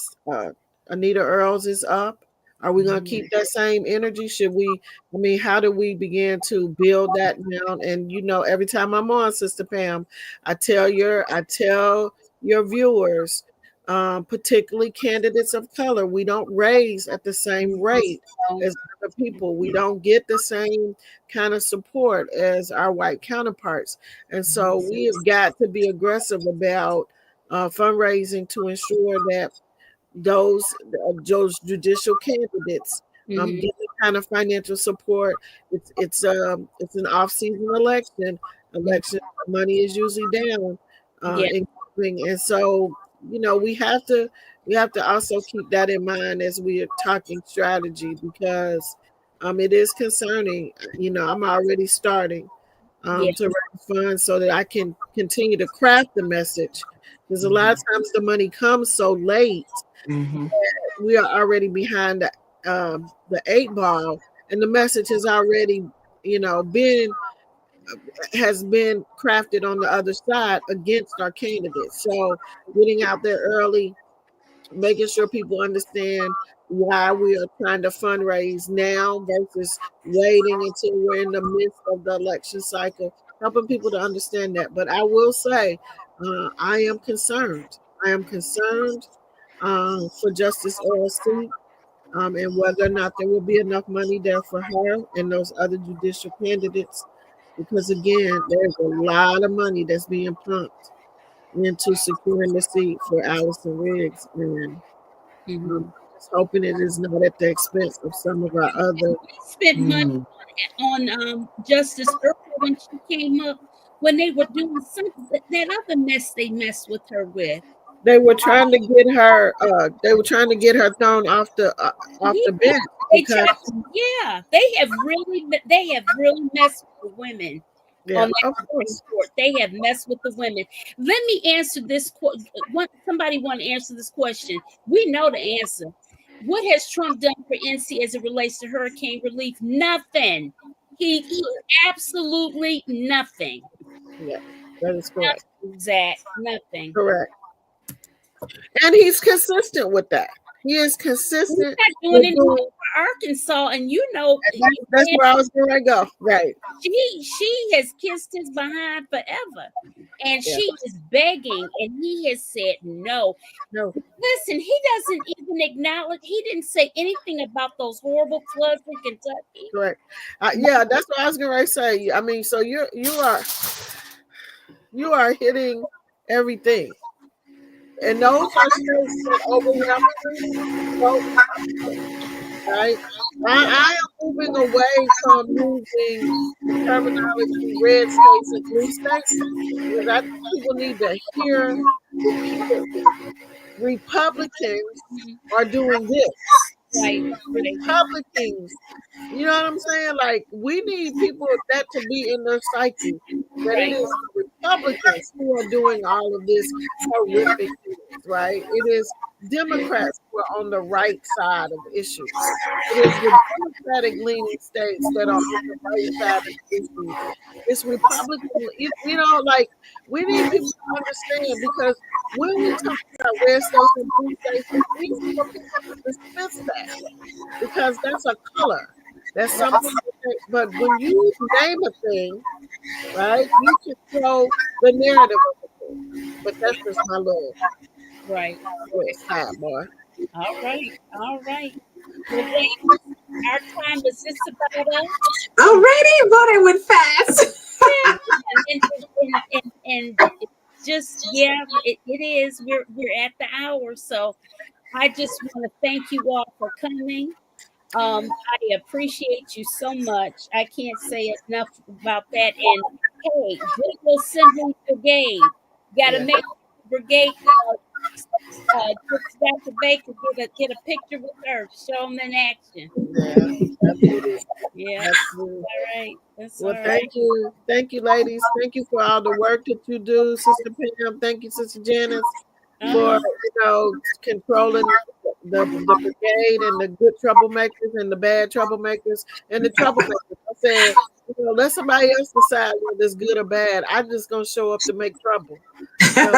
Anita Earls is up. Are we going to keep that same energy? How do we begin to build that now? And every time I'm on, Sister Pam, I tell your viewers, particularly candidates of color. We don't raise at the same rate So, as other people. We don't get the same kind of support as our white counterparts. And so we have got to be aggressive about fundraising to ensure that those judicial candidates mhm. get the kind of financial support. It's an off-season election. Election money is usually down Yeah, in voting, and so we have to also keep that in mind as we are talking strategy, because it is concerning. I'm already starting yeah, to raise funds so that I can continue to craft the message, because a lot of times the money comes so late, Mhm. we are already behind the eight ball, and the message has already, been has been crafted on the other side against our candidates. So getting out there early, making sure people understand why we are trying to fundraise now versus waiting until we're in the midst of the election cycle, helping people to understand that. But I will say, I am concerned. I am concerned for Justice LC, and whether or not there will be enough money there for her and those other judicial candidates. Because again, there's a lot of money that's being pumped into securing the seat for Allison Riggs, and mhm. just hoping it is not at the expense of some of our other. We spent money Mhm. on Justice Earl when she came up, when they were doing something, that other mess they messed with her with. They were trying to get her. They were trying to get her thrown off Yeah, the bench they because, tried to, yeah, they have really messed with the women yeah, on that of Supreme course, Court. They have messed with the women. Let me answer this. Somebody want to answer this question? We know the answer. What has Trump done for NC as it relates to hurricane relief? Nothing. He absolutely nothing. yeah, that is correct. Zach, nothing. Correct, and he's consistent with that. He is He's consistent not doing with anything doing. for Arkansas, and you know, And that's where I was going to go. Right. she has kissed his behind forever, and Yeah. she is begging, and he has said no. No. Listen, he doesn't even acknowledge. He didn't say anything about those horrible floods in Kentucky. Correct. Yeah, that's what I was going to say. I mean, so you are hitting everything, and those are states that overwhelmingly vote Republican, right? I am moving away from using the terminology red states and blue states, because I think people need to hear repeatedly Republicans Mhm. are doing this. Right, right, Republicans, you know what I'm saying? Like, we need people that to be in their psyche, that it right, is the Republicans who are doing all of this horrific things, right? It is Democrats who are on the right side of issues. It is the Democratic leaning states that are on the right side of issues. It's Republican, like, we need people to understand, because when we talk about red states and blue states, it's easy for people to dismiss that, because that's a color. That's something. But when you name a thing, right, you control the narrative of the thing. But that's just my right. little sidebar. All right, all right. Well, ladies, our time is just about up. Already, but it went fast. Yeah, and just yeah, it is. We're at the hour, so I just want to thank you all for coming. I appreciate you so much. I can't say enough about that. And hey, Goodwill Assembly Brigade, got to Yeah, make brigade. Just Dr. Baker get a picture with her, show them in action. yeah, absolutely, Yeah, absolutely. all right. That's all Well, right. thank you, ladies. Thank you for all the work that you do, Sister Pam. Thank you, Sister Janice, for Uh-huh. controlling the brigade and the good troublemakers and the bad troublemakers and the troublemakers. I said, let somebody else decide whether it's good or bad. I'm just gonna show up to make trouble. So,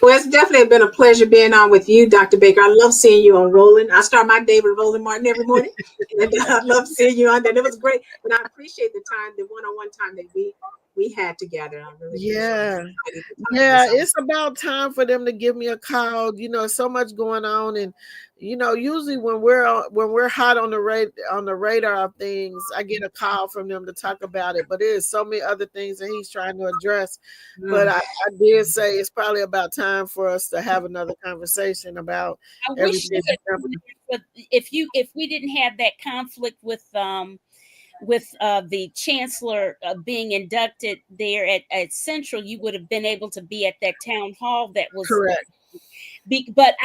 Well, it's definitely been a pleasure being on with you, Dr. Baker. I love seeing you on Rolling. I start my day with Rolling Martin every morning. And I love seeing you on there. It was great. And I appreciate the time, the one-on-one time that we we had together. I really Yeah. appreciate it. Yeah, it's about time for them to give me a call. So much going on, and usually when we're hot on the radar of things, I get a call from them to talk about it. But there's so many other things that he's trying to address. But I did say it's probably about time for us to have another conversation about I wish everything. you had been there, but if we didn't have that conflict with the chancellor being inducted there at Central, you would have been able to be at that town hall that was Correct. But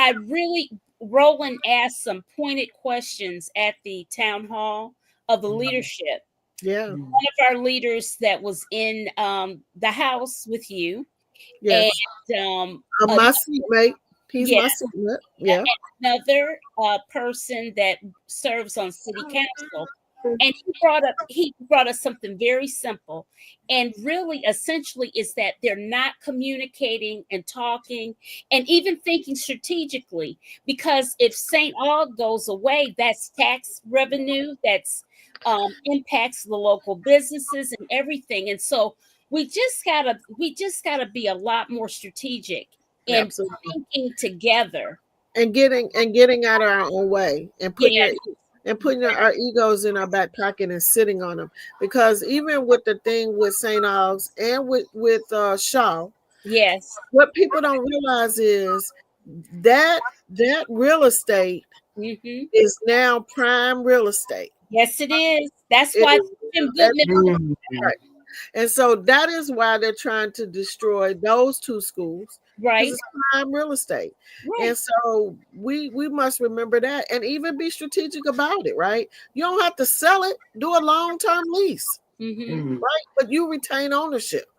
Roland asked some pointed questions at the town hall of the leadership. Yeah. One of our leaders that was in the house with you, Yes. and My seatmate. He's my seatmate. Yeah. another person that serves on city council. And he brought us something very simple, and really essentially is that they're not communicating and talking and even thinking strategically, because if St. Aug goes away, that's tax revenue, that's impacts the local businesses and everything. And so we just gotta be a lot more strategic in Absolutely. thinking together And getting out of our own way and putting Yeah. our egos in our back pocket and sitting on them. Because even with the thing with St. Aug's and with Shaw, Yes. what people don't realize is that real estate Mm-hmm. is now prime real estate. Yes, it is. That's It why is- Jim Goodman. Right. And so that is why they're trying to destroy those two schools. Right. Because it's prime real estate. Right. And so we must remember that and even be strategic about it, right? You don't have to sell it, do a long-term lease. Mm-hmm. Right? But you retain ownership.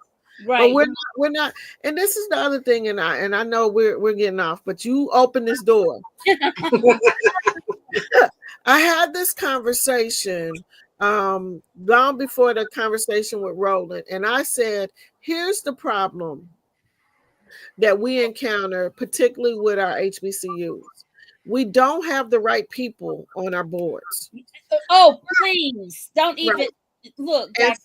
Right. But we're not, and this is the other thing, and I know we're getting off, but you open this door. I had this conversation long before the conversation with Roland, and I said, here's the problem that we encounter, particularly with our HBCUs. We don't have the right people on our boards. Oh, please don't even look, Dr.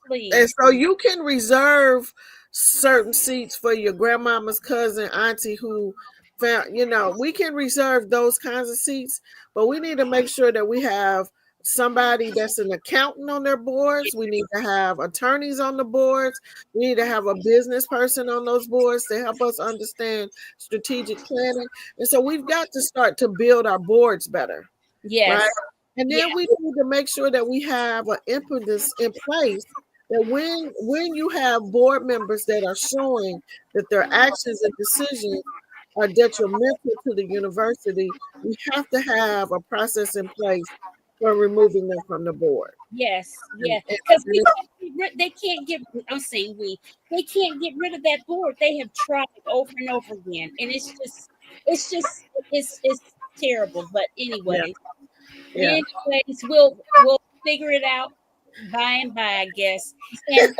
Please. And so you can reserve certain seats for your grandmama's cousin, auntie who found, we can reserve those kinds of seats, but we need to make sure that we have somebody that's an accountant on their boards. We need to have attorneys on the boards. We need to have a business person on those boards to help us understand strategic planning. And so we've got to start to build our boards better. Yes. Right? And then we need to make sure that we have an impetus in place that when you have board members that are showing that their actions and decisions are detrimental to the university, we have to have a process in place for removing them from the board. Yes, because they can't get. I'm saying they can't get rid of that board. They have tried over and over again, and it's terrible. But anyways, we'll figure it out by and by, I guess. And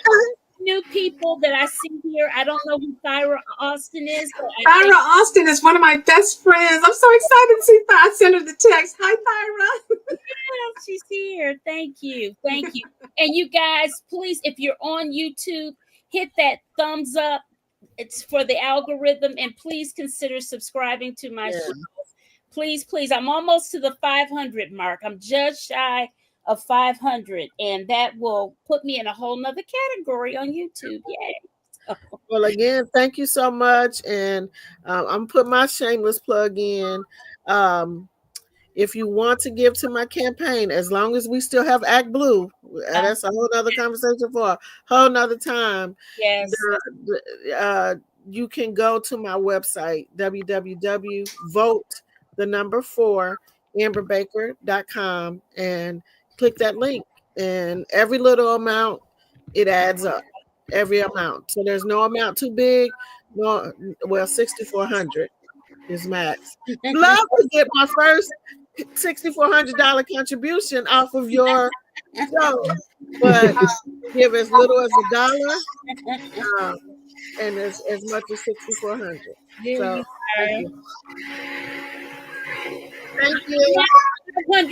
new people that I see here, I don't know who Thyra Austin is. Thyra Austin is one of my best friends. I'm so excited to see Thyra. I sent her the text. Hi, Thyra. Yeah, she's here. Thank you. And you guys, please, if you're on YouTube, hit that thumbs up. It's for the algorithm, and please consider subscribing to my show. Please. I'm almost to the 500 mark. I'm just shy of 500, and that will put me in a whole nother category on YouTube. Yay. Well, again, thank you so much. And I'm putting my shameless plug in. If you want to give to my campaign, as long as we still have Act Blue, that's a whole other conversation for a whole nother time. Yes. You can go to my website, www.vote4amberbaker.com, and click that link. And every little amount, it adds up. Every amount. So there's no amount too big. No, well, $6,400 is max. Love to get my first $6,400 contribution off of your show, but give as little as $1, and as much as $6,400. So thank you. I'm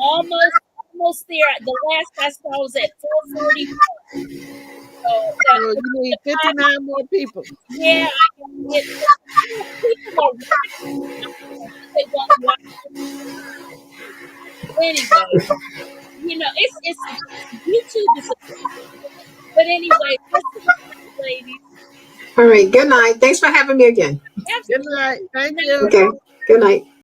almost almost there. The last I saw was at 4:40. So So you need 59 more people. yeah, I can get people are they want to watch it. Anyway, it's YouTube is, but anyway, ladies. All right. Good night. Thanks for having me again. Good night. Thank you. Okay. Good night.